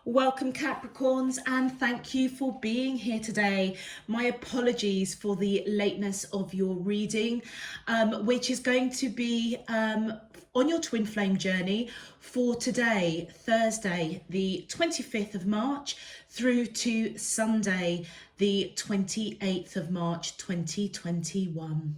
Welcome Capricorns, and thank you for being here today. My apologies for the lateness of your reading, which is going to be on your twin flame journey for today, Thursday, the 25th of March through to Sunday, the 28th of March 2021.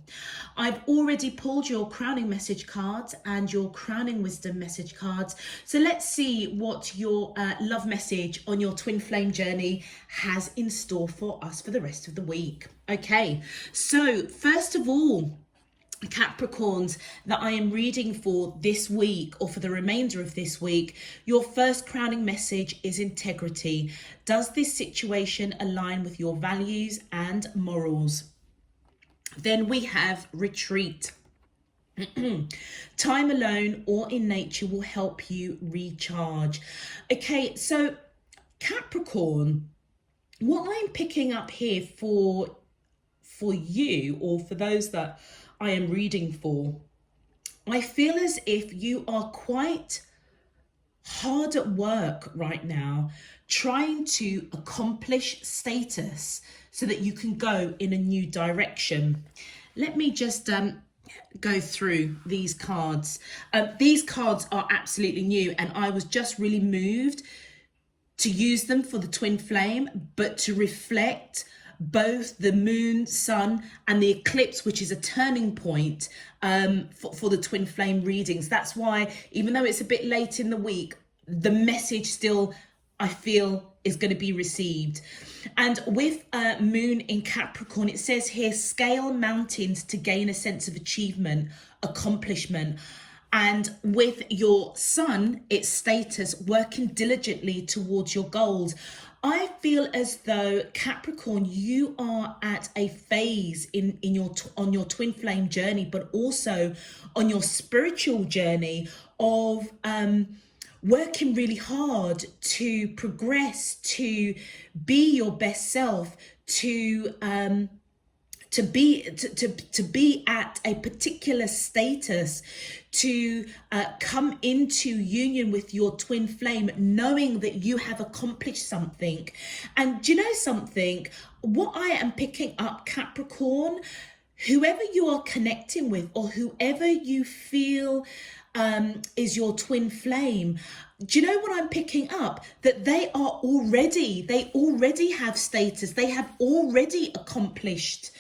I've already pulled your crowning message cards and your crowning wisdom message cards. So let's see what your love message on your twin flame journey has in store for us for the rest of the week. Okay, so first of all, Capricorns that I am reading for this week or for the remainder of this week, your first crowning message is integrity. Does this situation align with your values and morals? Then we have retreat. Time alone or in nature will help you recharge. Okay, so Capricorn, what I'm picking up here for you, or for those that I am reading for, I feel as if you are quite hard at work right now trying to accomplish status so that you can go in a new direction. Let me just go through these cards. These cards are absolutely new, and I was just really moved to use them for the twin flame, but to reflect both the moon, sun, and the eclipse, which is a turning point for the twin flame readings. That's why, even though it's a bit late in the week, the message still, I feel, is going to be received. And with moon in Capricorn, it says here, scale mountains to gain a sense of achievement, accomplishment. And with your sun, it's status, working diligently towards your goals. I feel as though, Capricorn, you are at a phase on your twin flame journey, but also on your spiritual journey of working really hard to progress, to be your best self, to be at a particular status, to come into union with your twin flame, knowing that you have accomplished something. And do you know something? What I am picking up, Capricorn, whoever you are connecting with, or whoever you feel is your twin flame, do you know what I'm picking up? That they already have status. They have already accomplished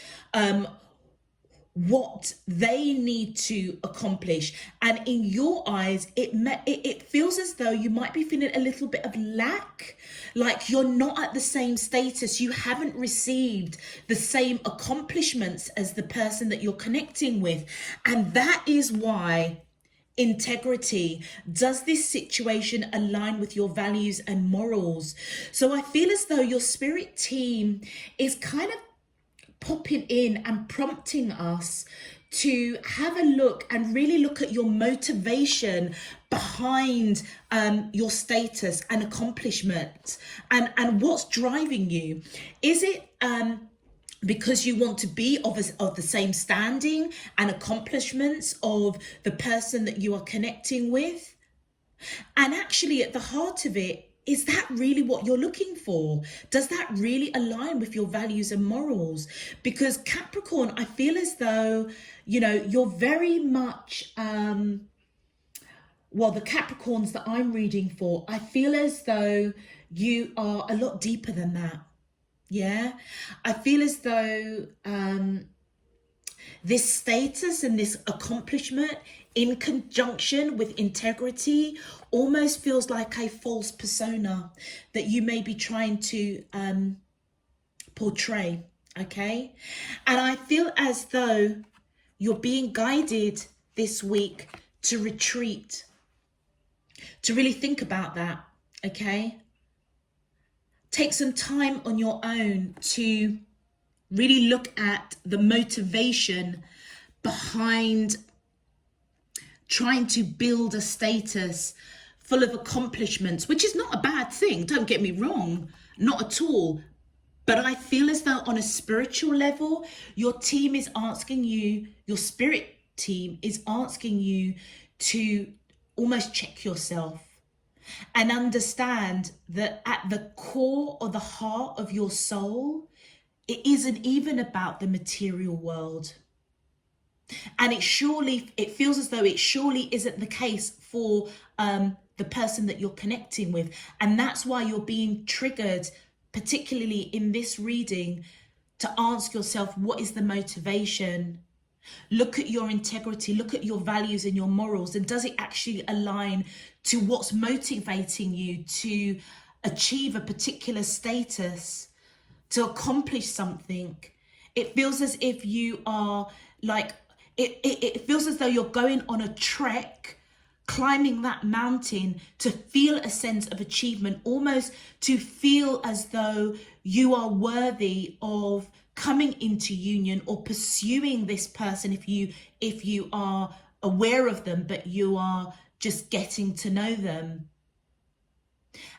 what they need to accomplish, and in your eyes it feels as though you might be feeling a little bit of lack, like you're not at the same status, you haven't received the same accomplishments as the person that you're connecting with. And that is why integrity, does this situation align with your values and morals? So I feel as though your spirit team is kind of popping in and prompting us to have a look and really look at your motivation behind your status and accomplishment, and what's driving you. Is it because you want to be of the same standing and accomplishments of the person that you are connecting with? And actually, at the heart of it, is that really what you're looking for? Does that really align with your values and morals? Because Capricorn, I feel as though, you're very much, the Capricorns that I'm reading for, I feel as though you are a lot deeper than that. Yeah, I feel as though this status and this accomplishment in conjunction with integrity almost feels like a false persona that you may be trying to portray, okay? And I feel as though you're being guided this week to retreat, to really think about that, okay? Take some time on your own to really look at the motivation behind trying to build a status full of accomplishments, which is not a bad thing, don't get me wrong, not at all. But I feel as though on a spiritual level, your team is asking you, your spirit team is asking you to almost check yourself and understand that at the core or the heart of your soul, it isn't even about the material world. And it feels as though it surely isn't the case for the person that you're connecting with. And that's why you're being triggered, particularly in this reading, to ask yourself, what is the motivation? Look at your integrity, look at your values and your morals, and does it actually align to what's motivating you to achieve a particular status, to accomplish something? It feels as if you are like, it feels as though you're going on a trek, climbing that mountain to feel a sense of achievement, almost to feel as though you are worthy of coming into union or pursuing this person if you are aware of them, but you are just getting to know them.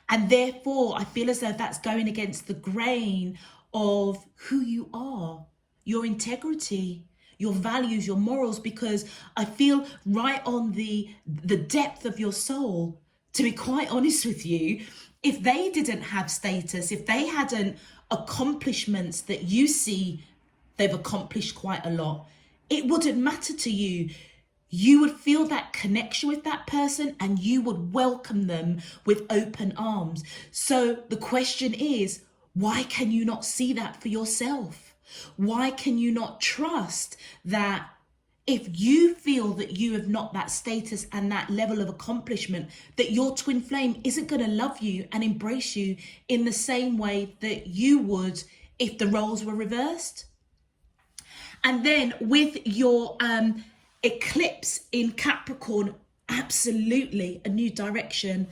And therefore, I feel as though that's going against the grain of who you are, your integrity, your values, your morals, because I feel right on the depth of your soul, to be quite honest with you, if they didn't have status, if they hadn't accomplishments that you see they've accomplished quite a lot, it wouldn't matter to you. You would feel that connection with that person and you would welcome them with open arms. So the question is, why can you not see that for yourself? Why can you not trust that if you feel that you have not that status and that level of accomplishment, that your twin flame isn't going to love you and embrace you in the same way that you would if the roles were reversed? And then with your eclipse in Capricorn, absolutely a new direction.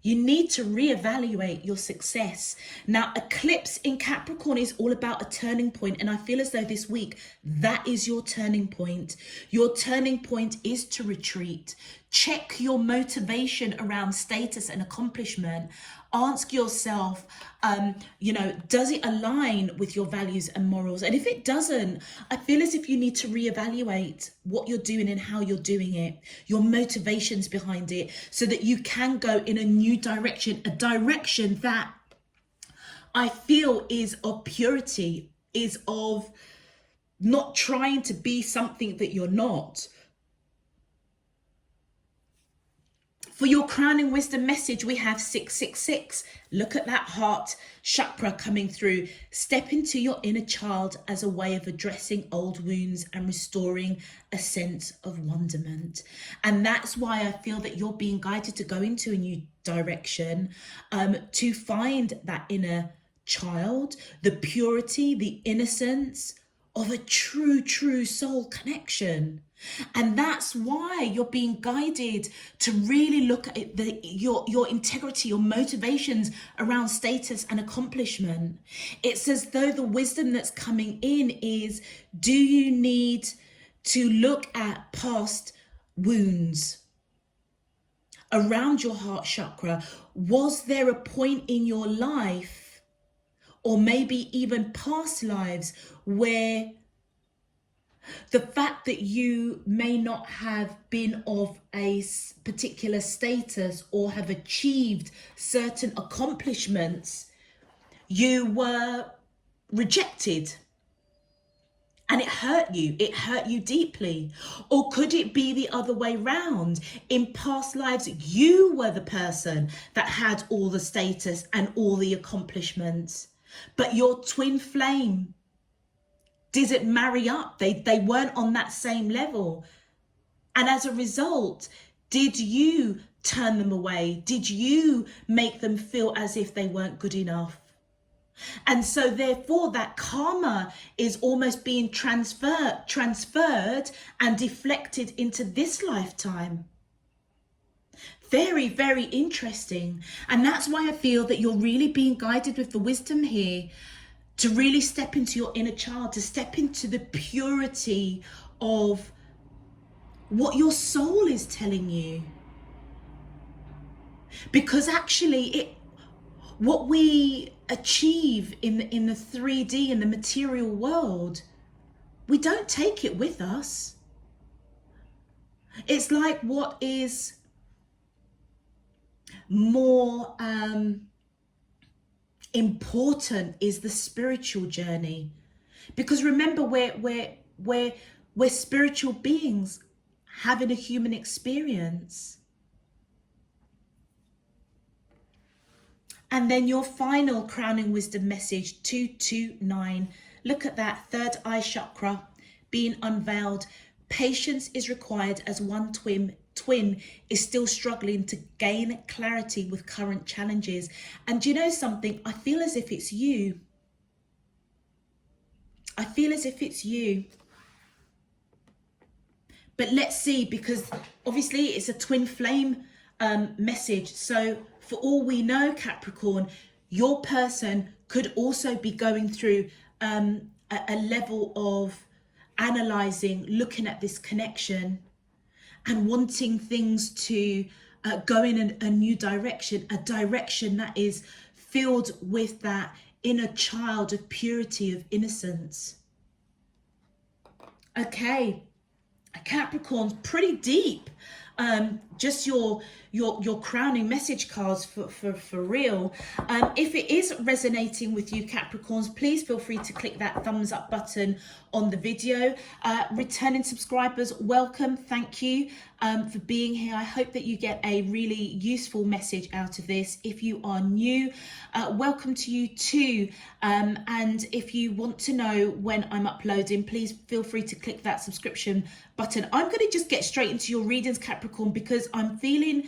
You need to reevaluate your success. Now, eclipse in Capricorn is all about a turning point, and I feel as though this week, that is your turning point. Your turning point is to retreat. Check your motivation around status and accomplishment. Ask yourself, does it align with your values and morals? And if it doesn't, I feel as if you need to reevaluate what you're doing and how you're doing it, your motivations behind it, so that you can go in a new direction, a direction that I feel is of purity, is of not trying to be something that you're not. For your crowning wisdom message, we have 666. Look at that heart chakra coming through. Step into your inner child as a way of addressing old wounds and restoring a sense of wonderment. And that's why I feel that you're being guided to go into a new direction, to find that inner child, the purity, the innocence of a true soul connection. And that's why you're being guided to really look at your integrity, your motivations around status and accomplishment. It's as though the wisdom that's coming in is, do you need to look at past wounds around your heart chakra? Was there a point in your life, or maybe even past lives, where the fact that you may not have been of a particular status or have achieved certain accomplishments, you were rejected and it hurt you deeply? Or could it be the other way round? In past lives, you were the person that had all the status and all the accomplishments, but your twin flame didn't marry up. They weren't on that same level. And as a result, did you turn them away? Did you make them feel as if they weren't good enough? And so therefore that karma is almost being transferred and deflected into this lifetime. Very, very interesting. And that's why I feel that you're really being guided with the wisdom here, to really step into your inner child, to step into the purity of what your soul is telling you. Because actually, what we achieve in the 3D, in the material world, we don't take it with us. It's like what is more important is the spiritual journey. Because remember, we're spiritual beings having a human experience. And then your final crowning wisdom message, 229. Look at that, third eye chakra being unveiled. Patience is required as one twin is still struggling to gain clarity with current challenges. And do you know something? I feel as if it's you. I feel as if it's you. But let's see, because obviously it's a twin flame message. So for all we know, Capricorn, your person could also be going through a level of analyzing, looking at this connection and wanting things to go in a new direction, a direction that is filled with that inner child of purity, of innocence. Okay, Capricorn's pretty deep. Just your crowning message cards for real. If it is resonating with you, Capricorns, please feel free to click that thumbs up button on the video. Returning subscribers, welcome. Thank you for being here. I hope that you get a really useful message out of this. If you are new, welcome to you too. And if you want to know when I'm uploading, please feel free to click that subscription button. I'm going to just get straight into your readings, Capricorn, because I'm feeling,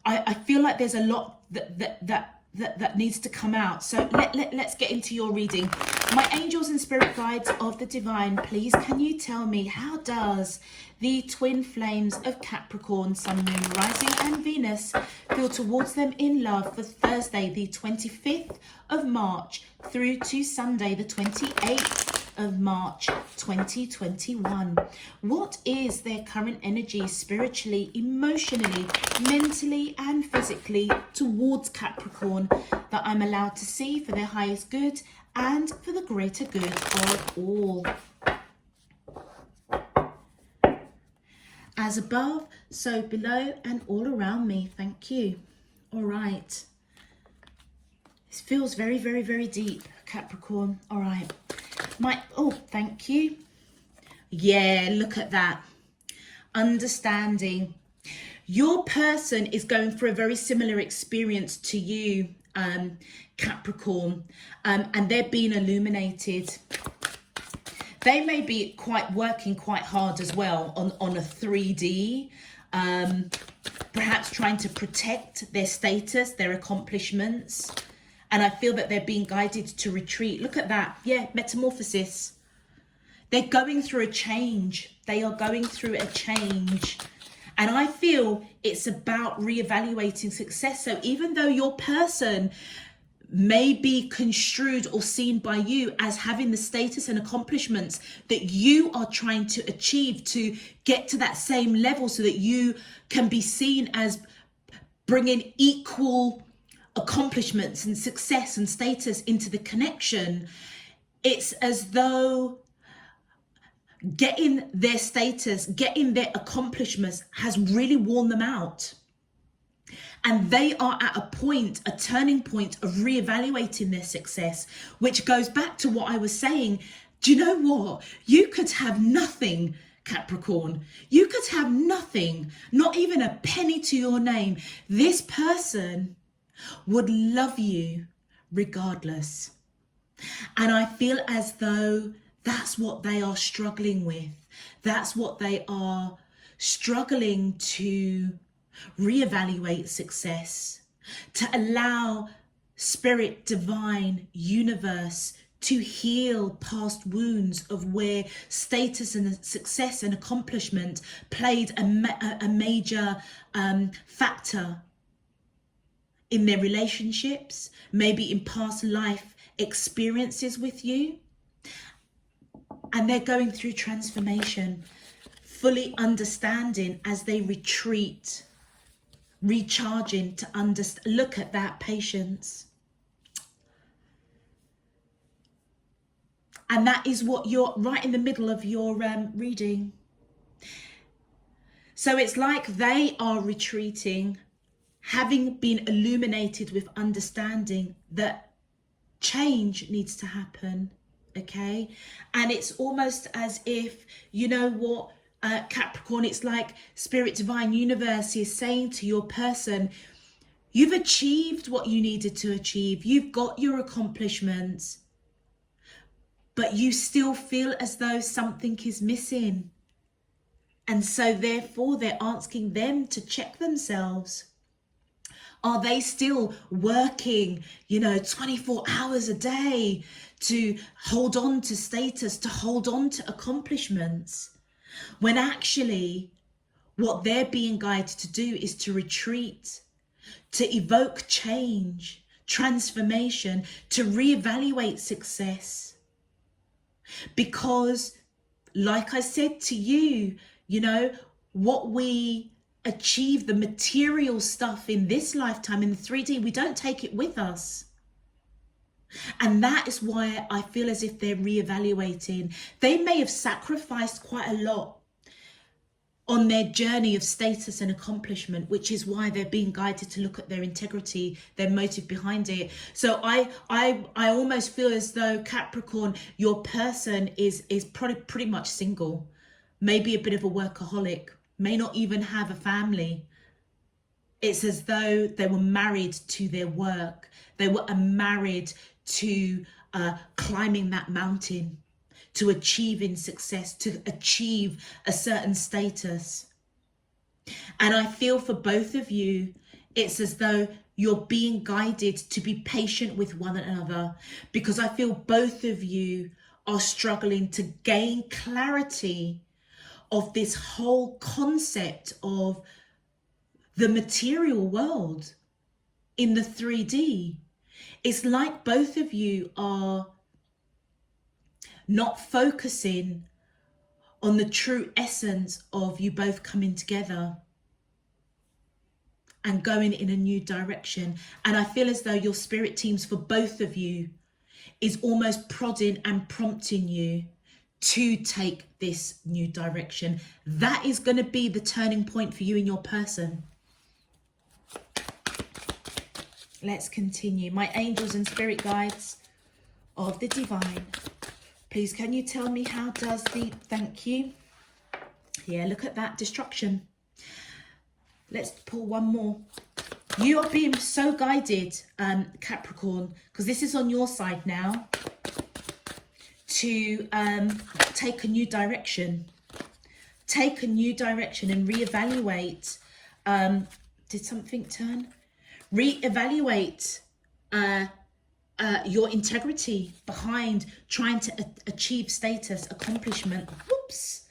I feel like there's a lot that needs to come out. So let's get into your reading. My angels and spirit guides of the divine, please can you tell me, how does the twin flames of Capricorn, Sun, Moon, Rising and Venus feel towards them in love for Thursday the 25th of March through to Sunday the 28th of March 2021? What is their current energy spiritually, emotionally, mentally and physically towards Capricorn that I'm allowed to see for their highest good and for the greater good of all? As above, so below and all around me. Thank you. All right. This feels very, very, very deep, Capricorn. All right. Oh, thank you. Yeah, look at that. Understanding. Your person is going through a very similar experience to you, Capricorn, and they're being illuminated. They may be working quite hard as well on a 3D, perhaps trying to protect their status, their accomplishments. And I feel that they're being guided to retreat. Look at that. Yeah, metamorphosis. They're going through a change. They are going through a change. And I feel it's about reevaluating success. So even though your person may be construed or seen by you as having the status and accomplishments that you are trying to achieve to get to that same level so that you can be seen as bringing equal accomplishments and success and status into the connection, it's as though getting their status, getting their accomplishments has really worn them out. And they are at a point, a turning point of reevaluating their success, which goes back to what I was saying. Do you know what? You could have nothing, Capricorn. You could have nothing, not even a penny to your name. This person would love you regardless. And I feel as though that's what they are struggling with. That's what they are struggling to reevaluate success, to allow spirit, divine, universe to heal past wounds of where status and success and accomplishment played a major factor in their relationships, maybe in past life experiences with you. And they're going through transformation, fully understanding as they retreat, recharging to understand. Look at that patience. And that is what you're right in the middle of your reading. So it's like they are retreating having been illuminated with understanding that change needs to happen, okay? And it's almost as if, you know what, Capricorn, it's like Spirit Divine Universe is saying to your person, you've achieved what you needed to achieve. You've got your accomplishments, but you still feel as though something is missing. And so therefore they're asking them to check themselves. Are they still working, 24 hours a day to hold on to status, to hold on to accomplishments? When actually what they're being guided to do is to retreat, to evoke change, transformation, to reevaluate success. Because, like I said to you, what we achieve, the material stuff in this lifetime, in the 3D, we don't take it with us. And that is why I feel as if they're reevaluating. They may have sacrificed quite a lot on their journey of status and accomplishment, which is why they're being guided to look at their integrity, their motive behind it. So I almost feel as though, Capricorn, your person is probably pretty much single, maybe a bit of a workaholic, may not even have a family. It's as though they were married to their work. They were married to climbing that mountain, to achieving success, to achieve a certain status. And I feel for both of you, it's as though you're being guided to be patient with one another, because I feel both of you are struggling to gain clarity of this whole concept of the material world in the 3D. It's like both of you are not focusing on the true essence of you both coming together and going in a new direction. And I feel as though your spirit teams for both of you is almost prodding and prompting you to take this new direction. That is going to be the turning point for you and your person. Let's continue. My angels and spirit guides of the divine, please can you tell me how does the, thank you. Yeah, look at that, destruction. Let's pull one more. You are being so guided, Capricorn, because this is on your side now, to take a new direction. Take a new direction and reevaluate. Did something turn? Reevaluate your integrity behind trying to achieve status, accomplishment. Whoops.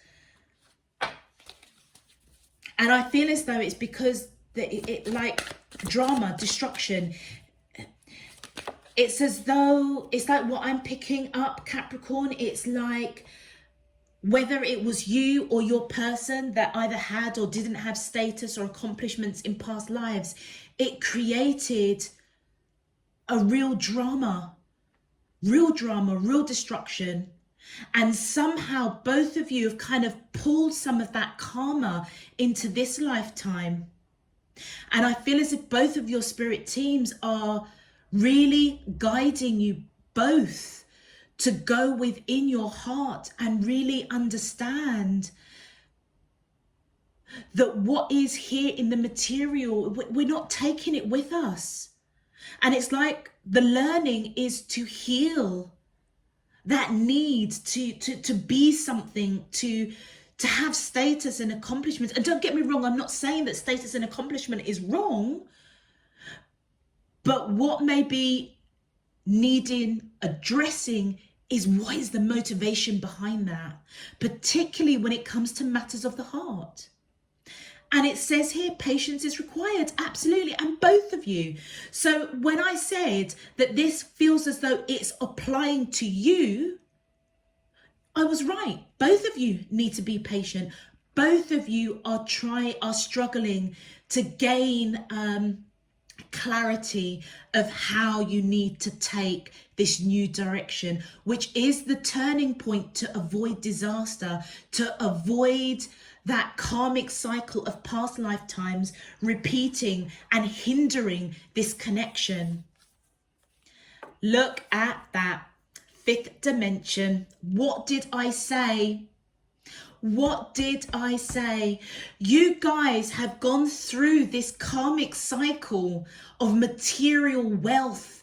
And I feel as though it's because it like drama, destruction. It's as though, it's like what I'm picking up, Capricorn. It's like whether it was you or your person that either had or didn't have status or accomplishments in past lives, it created a real drama, real destruction. And somehow both of you have kind of pulled some of that karma into this lifetime. And I feel as if both of your spirit teams are really guiding you both to go within your heart and really understand that what is here in the material, we're not taking it with us. And it's like the learning is to heal that need to be something, to have status and accomplishments. And don't get me wrong, I'm not saying that status and accomplishment is wrong, but what may be needing addressing is what is the motivation behind that, particularly when it comes to matters of the heart. And it says here, patience is required. Absolutely. And both of you. So when I said that this feels as though it's applying to you, I was right. Both of you need to be patient. Both of you are struggling to gain clarity of how you need to take this new direction, which is the turning point to avoid disaster, to avoid that karmic cycle of past lifetimes repeating and hindering this connection. Look at that fifth dimension. What did I say? What did I say? You guys have gone through this karmic cycle of material wealth,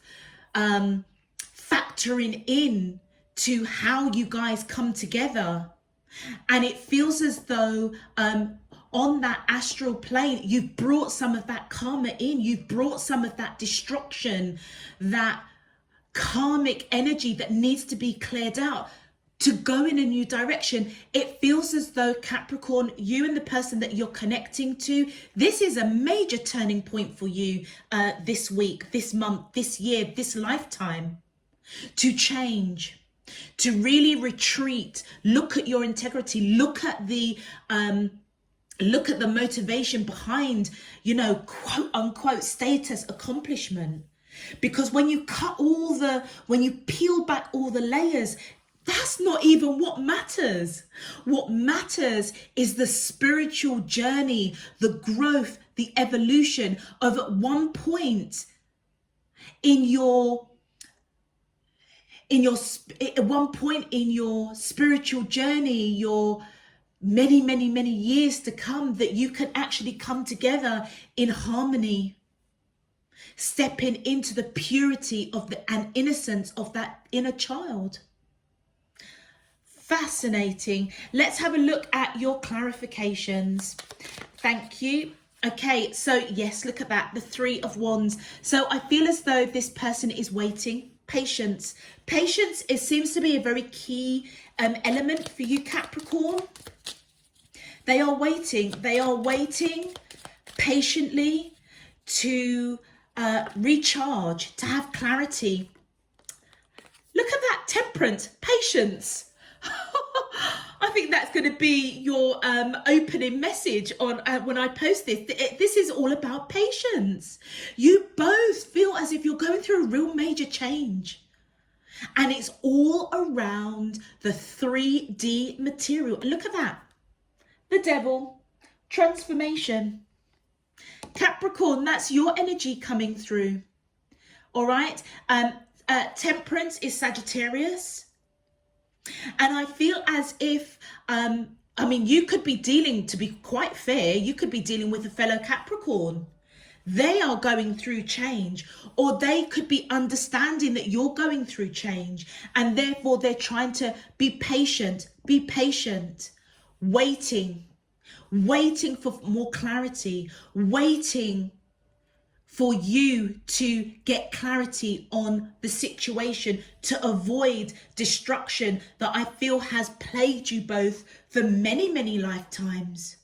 factoring in to how you guys come together. And it feels as though on that astral plane, you've brought some of that karma in. You've brought some of that destruction, that karmic energy that needs to be cleared out to go in a new direction. It feels as though, Capricorn, you and the person that you're connecting to, this is a major turning point for you this week, this month, this year, this lifetime, to change, to really retreat, look at your integrity, look at the motivation behind, you know, quote unquote status accomplishment. Because when you when you peel back all the layers, that's not even what matters. What matters is the spiritual journey, the growth, the evolution of, at one point in your spiritual journey, your many years to come, that you can actually come together in harmony, stepping into the purity of and innocence of that inner child. Fascinating. Let's have a look at your clarifications. Thank you. Okay, so yes, look at that, the Three of Wands. So I feel as though this person is waiting. Patience. Patience, it seems to be a very key element for you, Capricorn. They are waiting. They are waiting patiently to recharge, to have clarity. Look at that, Temperance, patience. I think that's going to be your opening message on when I post this. This is all about patience. You both feel as if you're going through a real major change. And it's all around the 3D material. Look at that. The Devil, transformation. Capricorn, that's your energy coming through. All right. Temperance is Sagittarius. And I feel as if, I mean, you could be dealing, to be quite fair, you could be dealing with a fellow Capricorn. They are going through change, or they could be understanding that you're going through change, and therefore they're trying to be patient, waiting for more clarity, waiting for you to get clarity on the situation, to avoid destruction that I feel has plagued you both for many lifetimes.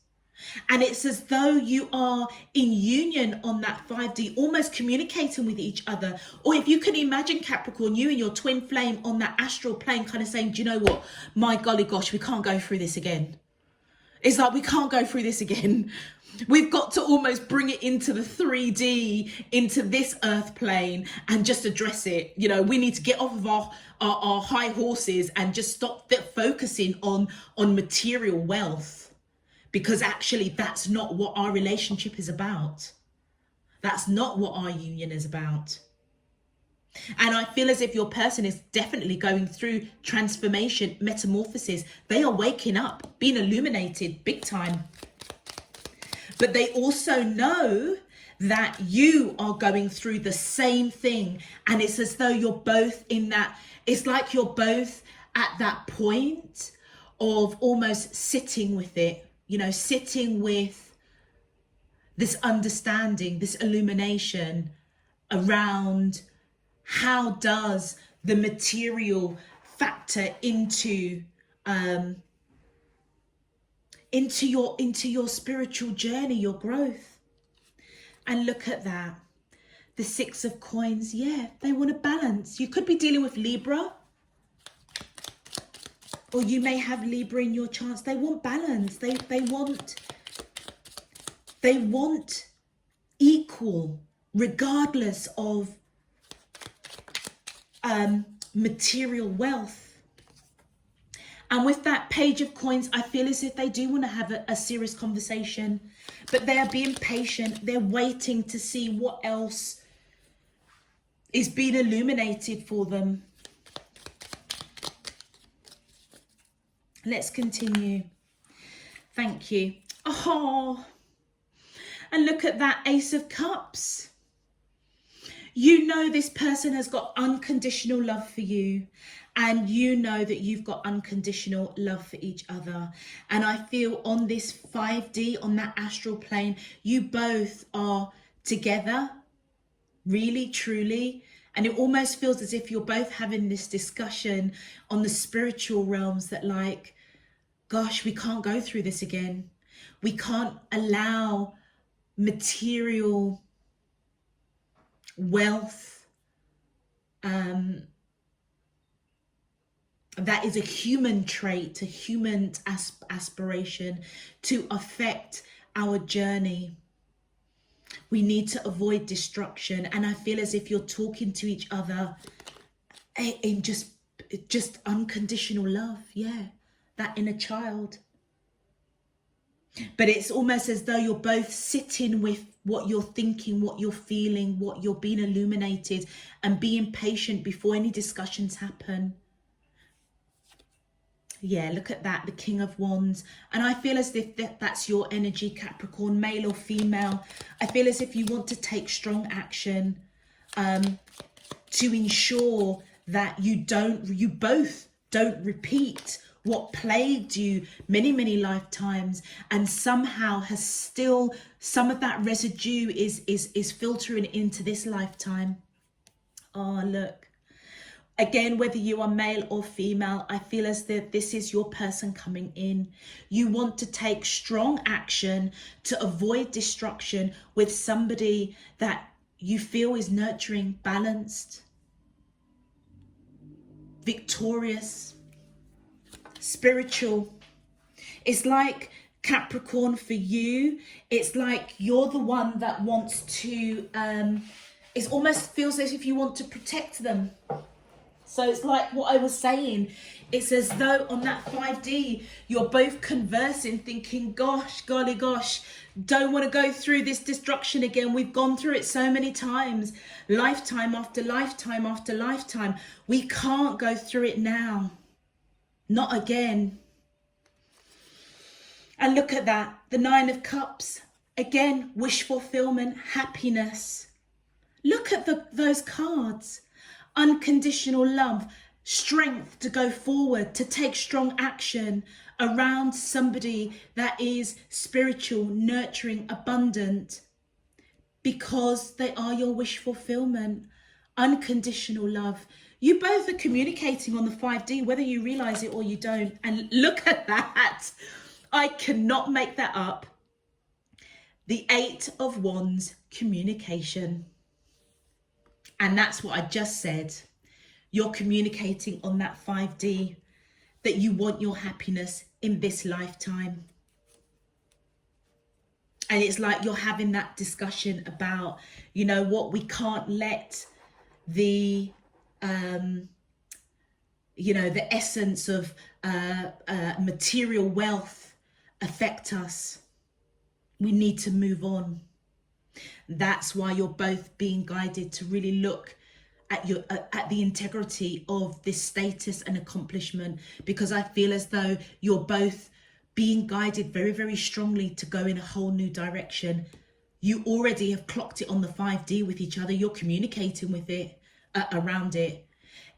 And it's as though you are in union on that 5D, almost communicating with each other. Or if you can imagine, Capricorn, you and your twin flame on that astral plane kind of saying, do you know what? My golly gosh, we can't go through this again. It's like, we can't go through this again. We've got to almost bring it into the 3D, into this earth plane, and just address it. You know, we need to get off of our high horses and just stop focusing on material wealth, because actually that's not what our relationship is about. That's not what our union is about. And I feel as if your person is definitely going through transformation, metamorphosis. They are waking up, being illuminated big time. But they also know that you are going through the same thing. And it's as though you're both in that, it's like you're both at that point of almost sitting with it, you know, sitting with this understanding, this illumination around how does the material factor into your spiritual journey, your growth. And look at that, the Six of Coins. Yeah, they want to balance. You could be dealing with Libra, or you may have Libra in your charts. They want balance. They want equal regardless of material wealth. And with that Page of Coins, I feel as if they do want to have a serious conversation, but they are being patient. They're waiting to see what else is being illuminated for them. Let's continue. Thank you. Oh, and look at that Ace of Cups. You know this person has got unconditional love for you, and you know that you've got unconditional love for each other. And I feel on this 5D, on that astral plane, you both are together, really, truly. And it almost feels as if you're both having this discussion on the spiritual realms that, like, gosh, we can't go through this again. We can't allow material wealth that is a human trait, a human aspiration, to affect our journey. We need to avoid destruction. And I feel as if you're talking to each other in just unconditional love. Yeah, that inner child. But it's almost as though you're both sitting with what you're thinking, what you're feeling, what you're being illuminated, and being patient before any discussions happen. Yeah, look at that, the King of Wands. And I feel as if that's your energy, Capricorn, male or female. I feel as if you want to take strong action to ensure that you both don't repeat what plagued you many lifetimes, and somehow has still, some of that residue is filtering into this lifetime. Oh, look. Again, whether you are male or female, I feel as though this is your person coming in. You want to take strong action to avoid destruction with somebody that you feel is nurturing, balanced, victorious, spiritual. It's like, Capricorn, for you, it's like you're the one that wants to, it almost feels as if you want to protect them. So it's like what I was saying. It's as though on that 5D, you're both conversing, thinking, gosh, golly gosh, don't want to go through this destruction again. We've gone through it so many times, lifetime after lifetime after lifetime. We can't go through it now. Not again. And look at that, the 9 of Cups. Again, wish fulfillment, happiness. Look at those cards. Unconditional love, strength to go forward, to take strong action around somebody that is spiritual, nurturing, abundant, because they are your wish fulfillment. Unconditional love. You both are communicating on the 5D, whether you realize it or you don't. And look at that. I cannot make that up. The 8 of Wands, communication. And that's what I just said. You're communicating on that 5D that you want your happiness in this lifetime. And it's like you're having that discussion about, you know what, we can't let the, the essence of material wealth affect us. We need to move on. That's why you're both being guided to really look at the integrity of this status and accomplishment, because I feel as though you're both being guided very strongly to go in a whole new direction. You already have clocked it on the 5D with each other. You're communicating with it, around it.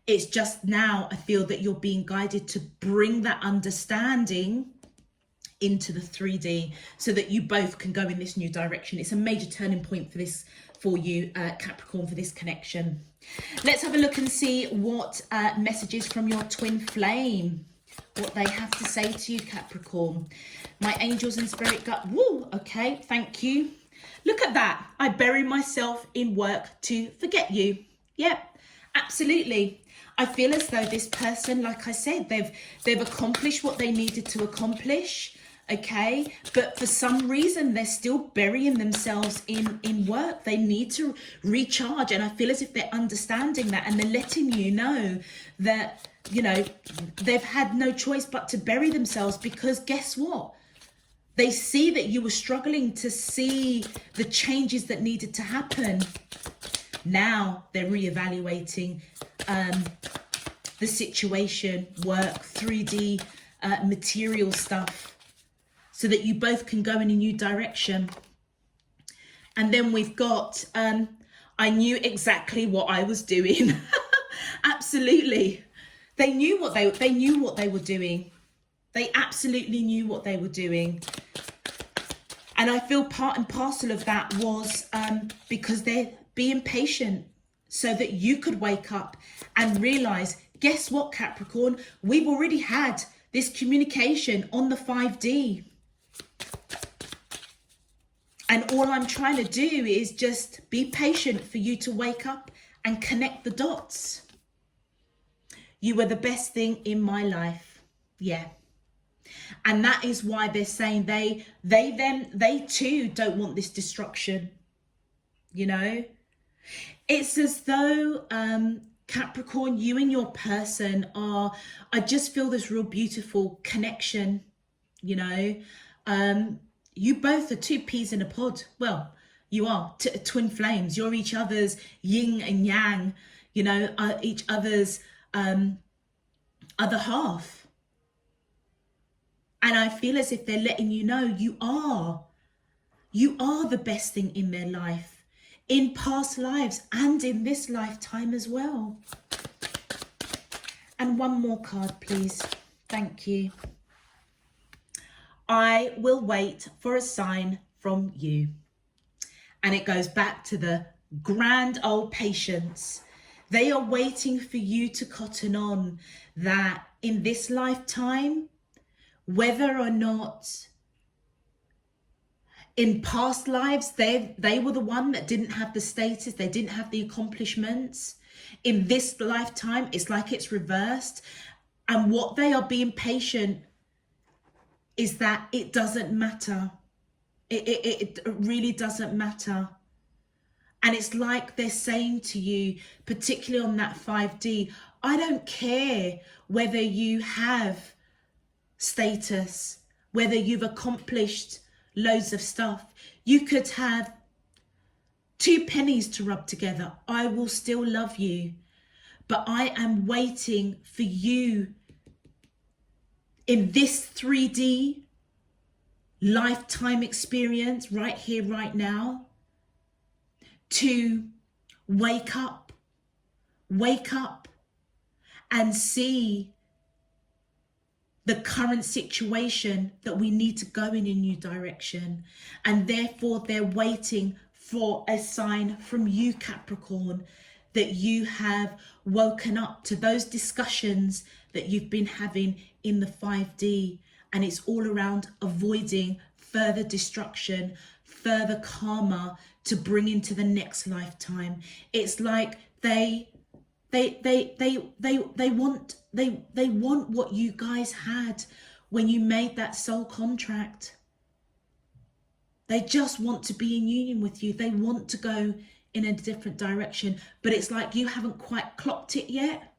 It's just now I feel that you're being guided to bring that understanding into the 3D so that you both can go in this new direction. It's a major turning point for you, Capricorn, for this connection. Let's have a look and see what messages from your twin flame, what they have to say to you, Capricorn. My angels and spirit gut. Woo, okay, thank you. Look at that. I bury myself in work to forget you. Yep, absolutely. I feel as though this person, like I said, they've accomplished what they needed to accomplish. okay? But for some reason, they're still burying themselves in work. They need to recharge. And I feel as if they're understanding that, and they're letting you know that, you know, they've had no choice but to bury themselves, because guess what? They see that you were struggling to see the changes that needed to happen. Now they're reevaluating the situation, work, 3D material stuff, so that you both can go in a new direction. And then we've got, I knew exactly what I was doing. Absolutely. They knew what they were doing. They absolutely knew what they were doing. And I feel part and parcel of that was because they're being patient so that you could wake up and realize, guess what, Capricorn? We've already had this communication on the 5D. And all I'm trying to do is just be patient for you to wake up and connect the dots. You were the best thing in my life. Yeah. And that is why they're saying they too don't want this destruction. You know, it's as though Capricorn, you and your person are, I just feel this real beautiful connection. You know, you both are two peas in a pod. Well, you are twin flames. You're each other's yin and yang, you know, each other's other half. And I feel as if they're letting you know you are the best thing in their life, in past lives and in this lifetime as well. And one more card, please. Thank you. I will wait for a sign from you. And it goes back to the grand old patience. They are waiting for you to cotton on that in this lifetime, whether or not in past lives they were the one that didn't have the status, they didn't have the accomplishments. In this lifetime, it's like it's reversed. And what they are being patient is that it doesn't matter. It really doesn't matter. And it's like they're saying to you, particularly on that 5D, I don't care whether you have status, whether you've accomplished loads of stuff. You could have 2 pennies to rub together. I will still love you. But I am waiting for you in this 3D lifetime experience right here, right now, to wake up and see the current situation that we need to go in a new direction. And therefore they're waiting for a sign from you, Capricorn, that you have woken up to those discussions that you've been having in the 5D. And it's all around avoiding further destruction, further karma to bring into the next lifetime. It's like they want what you guys had when you made that soul contract. They just want to be in union with you. They want to go in a different direction, but it's like you haven't quite clocked it yet.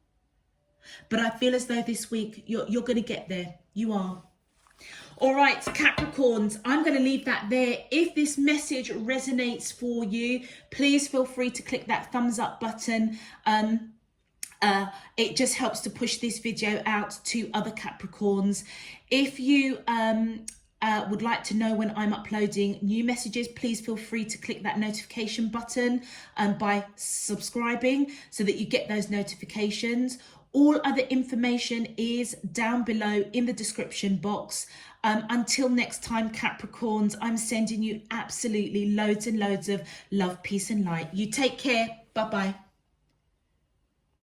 But I feel as though this week you're going to get there. You are. All right, Capricorns, I'm going to leave that there. If this message resonates for you, please feel free to click that thumbs up button. It just helps to push this video out to other Capricorns. If you would like to know when I'm uploading new messages, please feel free to click that notification button by subscribing so that you get those notifications. All other information is down below in the description box. Until next time, Capricorns, I'm sending you absolutely loads and loads of love, peace and light. You take care. Bye-bye.